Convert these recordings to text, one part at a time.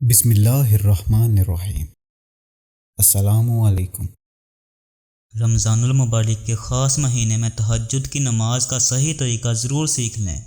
بسم اللہ الرحمن الرحیم۔ السلام علیکم۔ رمضان المبارک کے خاص مہینے میں تہجد کی نماز کا صحیح طریقہ ضرور سیکھ لیں۔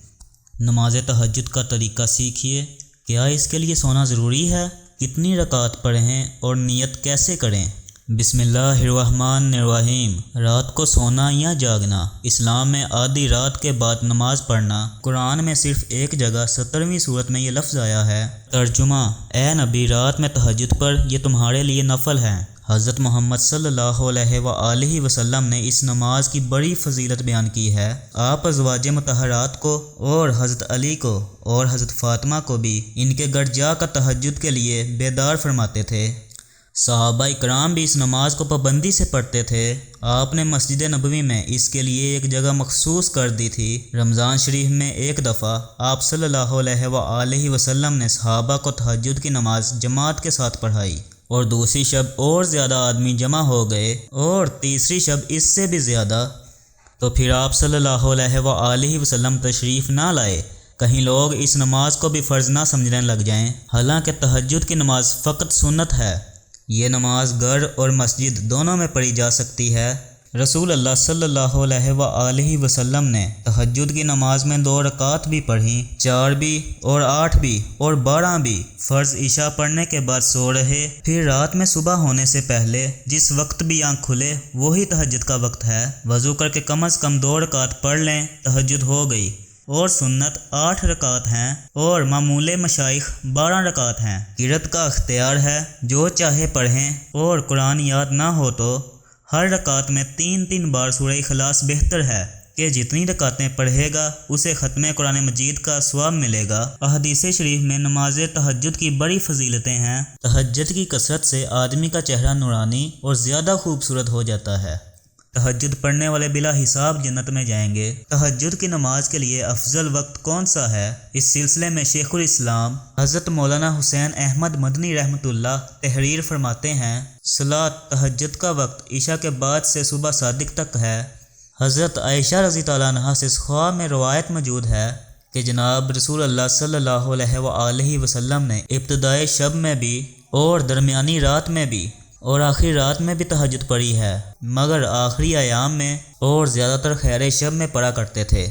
نماز تہجد کا طریقہ سیکھیے۔ کیا اس کے لیے سونا ضروری ہے؟ کتنی رکعت پڑھیں اور نیت کیسے کریں؟ بسم اللہ الرحمن الرحیم۔ رات کو سونا یا جاگنا۔ اسلام میں آدھی رات کے بعد نماز پڑھنا۔ قرآن میں صرف ایک جگہ 17ویں سورت میں یہ لفظ آیا ہے۔ ترجمہ: اے نبی، رات میں تہجد پر، یہ تمہارے لیے نفل ہے۔ حضرت محمد صلی اللہ علیہ وآلہ وسلم نے اس نماز کی بڑی فضیلت بیان کی ہے۔ آپ ازواج مطہرات کو اور حضرت علی کو اور حضرت فاطمہ کو بھی ان کے گھر جا کر تہجد کے لیے بیدار فرماتے تھے۔ صحابہ کرام بھی اس نماز کو پابندی سے پڑھتے تھے۔ آپ نے مسجد نبوی میں اس کے لیے ایک جگہ مخصوص کر دی تھی۔ رمضان شریف میں ایک دفعہ آپ صلی اللہ علیہ وآلہ وسلم نے صحابہ کو تہجد کی نماز جماعت کے ساتھ پڑھائی، اور دوسری شب اور زیادہ آدمی جمع ہو گئے، اور تیسری شب اس سے بھی زیادہ۔ تو پھر آپ صلی اللہ علیہ وآلہ وسلم تشریف نہ لائے، کہیں لوگ اس نماز کو بھی فرض نہ سمجھنے لگ جائیں۔ حالانکہ تہجد کی نماز فقط سنت ہے۔ یہ نماز گھر اور مسجد دونوں میں پڑھی جا سکتی ہے۔ رسول اللہ صلی اللہ علیہ وآلہ وسلم نے تہجد کی نماز میں 2 رکعت بھی پڑھیں، 4 بھی اور 8 بھی اور 12 بھی۔ فرض عشاء پڑھنے کے بعد سو رہے، پھر رات میں صبح ہونے سے پہلے جس وقت بھی آنکھ کھلے وہی تہجد کا وقت ہے۔ وضو کر کے کم از کم 2 رکعت پڑھ لیں، تہجد ہو گئی۔ اور سنت 8 رکعت ہیں اور معمول مشائخ 12 رکعت ہیں۔ قرأت کا اختیار ہے، جو چاہے پڑھیں، اور قرآن یاد نہ ہو تو ہر رکعت میں 3 بار سورہ اخلاص بہتر ہے کہ جتنی رکعتیں پڑھے گا اسے ختم قرآن مجید کا ثواب ملے گا۔ احادیث شریف میں نماز تہجد کی بڑی فضیلتیں ہیں۔ تہجد کی کثرت سے آدمی کا چہرہ نورانی اور زیادہ خوبصورت ہو جاتا ہے۔ تہجد پڑھنے والے بلا حساب جنت میں جائیں گے۔ تہجد کی نماز کے لیے افضل وقت کون سا ہے؟ اس سلسلے میں شیخ الاسلام حضرت مولانا حسین احمد مدنی رحمۃ اللہ تحریر فرماتے ہیں: صلاۃ تہجد کا وقت عشاء کے بعد سے صبح صادق تک ہے۔ حضرت عائشہ رضی اللہ عنہا سے خواہ میں روایت موجود ہے کہ جناب رسول اللہ صلی اللہ علیہ وآلہ وسلم نے ابتدائی شب میں بھی اور درمیانی رات میں بھی اور آخری رات میں بھی تہجد پڑھی ہے، مگر آخری ایام میں اور زیادہ تر خیر شب میں پڑھا کرتے تھے۔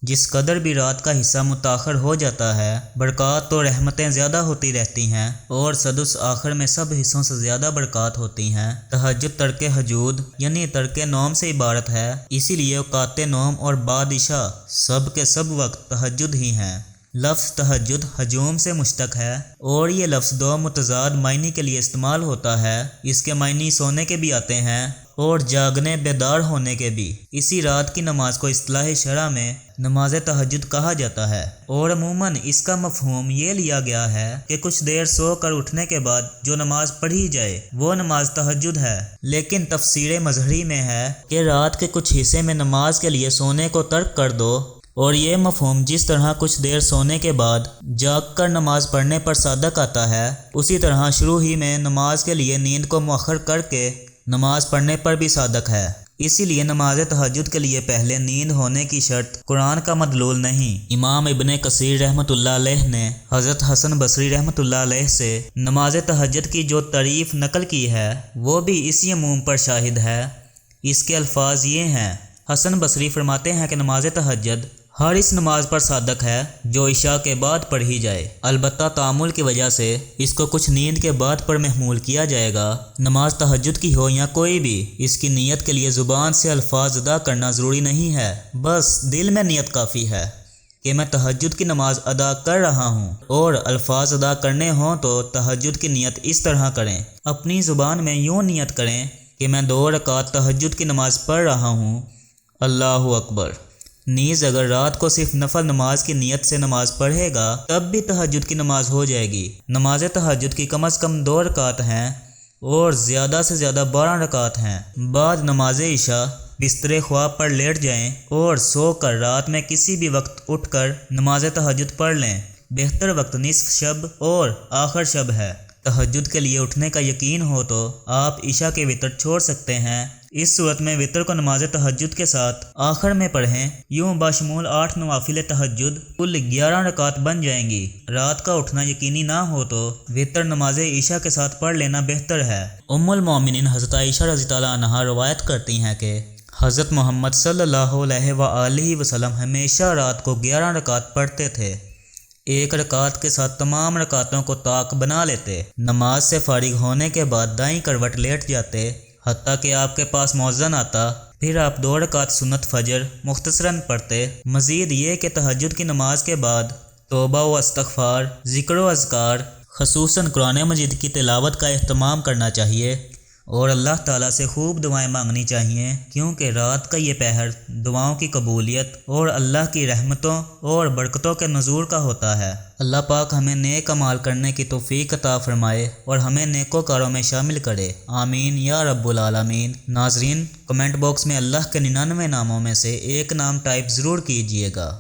جس قدر بھی رات کا حصہ متاخر ہو جاتا ہے، برکات و رحمتیں زیادہ ہوتی رہتی ہیں، اور سدس آخر میں سب حصوں سے زیادہ برکات ہوتی ہیں۔ تہجد ترک حجود یعنی ترک نوم سے عبارت ہے، اسی لیے اوقات نوم اور بعد عشاء سب کے سب وقت تہجد ہی ہیں۔ لفظ تہجد ہجوم سے مشتق ہے، اور یہ لفظ 2 متضاد معنی کے لیے استعمال ہوتا ہے۔ اس کے معنی سونے کے بھی آتے ہیں اور جاگنے بیدار ہونے کے بھی۔ اسی رات کی نماز کو اصطلاح شرع میں نماز تہجد کہا جاتا ہے، اور عموماً اس کا مفہوم یہ لیا گیا ہے کہ کچھ دیر سو کر اٹھنے کے بعد جو نماز پڑھی جائے وہ نماز تہجد ہے۔ لیکن تفسیر مظہری میں ہے کہ رات کے کچھ حصے میں نماز کے لیے سونے کو ترک کر دو، اور یہ مفہوم جس طرح کچھ دیر سونے کے بعد جاگ کر نماز پڑھنے پر صادق آتا ہے، اسی طرح شروع ہی میں نماز کے لیے نیند کو مؤخر کر کے نماز پڑھنے پر بھی صادق ہے۔ اسی لیے نماز تہجد کے لیے پہلے نیند ہونے کی شرط قرآن کا مدلول نہیں۔ امام ابن کثیر رحمۃ اللہ علیہ نے حضرت حسن بصری رحمۃ اللہ علیہ سے نماز تہجد کی جو تعریف نقل کی ہے وہ بھی اسی عموم پر شاہد ہے۔ اس کے الفاظ یہ ہیں: حسن بصری فرماتے ہیں کہ نماز تہجد ہر اس نماز پر صادق ہے جو عشاء کے بعد پڑھی جائے، البتہ تعامل کی وجہ سے اس کو کچھ نیند کے بعد پر محمول کیا جائے گا۔ نماز تہجد کی ہو یا کوئی بھی، اس کی نیت کے لیے زبان سے الفاظ ادا کرنا ضروری نہیں ہے، بس دل میں نیت کافی ہے کہ میں تہجد کی نماز ادا کر رہا ہوں۔ اور الفاظ ادا کرنے ہوں تو تہجد کی نیت اس طرح کریں: اپنی زبان میں یوں نیت کریں کہ میں 2 رکعت تہجد کی نماز پڑھ رہا ہوں، اللہ اکبر۔ نیز اگر رات کو صرف نفل نماز کی نیت سے نماز پڑھے گا تب بھی تہجد کی نماز ہو جائے گی۔ نماز تہجد کی کم از کم 2 رکعت ہیں اور زیادہ سے زیادہ 12 رکعت ہیں۔ بعد نماز عشاء بستر خواب پر لیٹ جائیں اور سو کر رات میں کسی بھی وقت اٹھ کر نماز تہجد پڑھ لیں۔ بہتر وقت نصف شب اور آخر شب ہے۔ تہجد کے لیے اٹھنے کا یقین ہو تو آپ عشاء کے وتر چھوڑ سکتے ہیں۔ اس صورت میں وتر کو نماز تہجد کے ساتھ آخر میں پڑھیں، یوں بشمول 8 نوافل تہجد کل 11 رکعت بن جائیں گی۔ رات کا اٹھنا یقینی نہ ہو تو وتر نماز عشاء کے ساتھ پڑھ لینا بہتر ہے۔ ام المومنین حضرت عائشہ رضی اللہ عنہا روایت کرتی ہیں کہ حضرت محمد صلی اللہ علیہ وآلہ وسلم ہمیشہ رات کو 11 رکعت پڑھتے تھے۔ ایک رکعت کے ساتھ تمام رکعتوں کو طاق بنا لیتے، نماز سے فارغ ہونے کے بعد دائیں کروٹ لیٹ جاتے حتیٰ کہ آپ کے پاس مؤذن آتا، پھر آپ 2 رکعت سنت فجر مختصراً پڑھتے۔ مزید یہ کہ تہجد کی نماز کے بعد توبہ و استغفار، ذکر و اذکار، خصوصاً قرآن مجید کی تلاوت کا اہتمام کرنا چاہیے اور اللہ تعالیٰ سے خوب دعائیں مانگنی چاہیے، کیونکہ رات کا یہ پہر دعاؤں کی قبولیت اور اللہ کی رحمتوں اور برکتوں کے نزول کا ہوتا ہے۔ اللہ پاک ہمیں نیک اعمال کرنے کی توفیق عطا فرمائے اور ہمیں نیکوکاروں میں شامل کرے، آمین یا رب العالمین۔ ناظرین، کمنٹ باکس میں اللہ کے 99 ناموں میں سے ایک نام ٹائپ ضرور کیجیے گا۔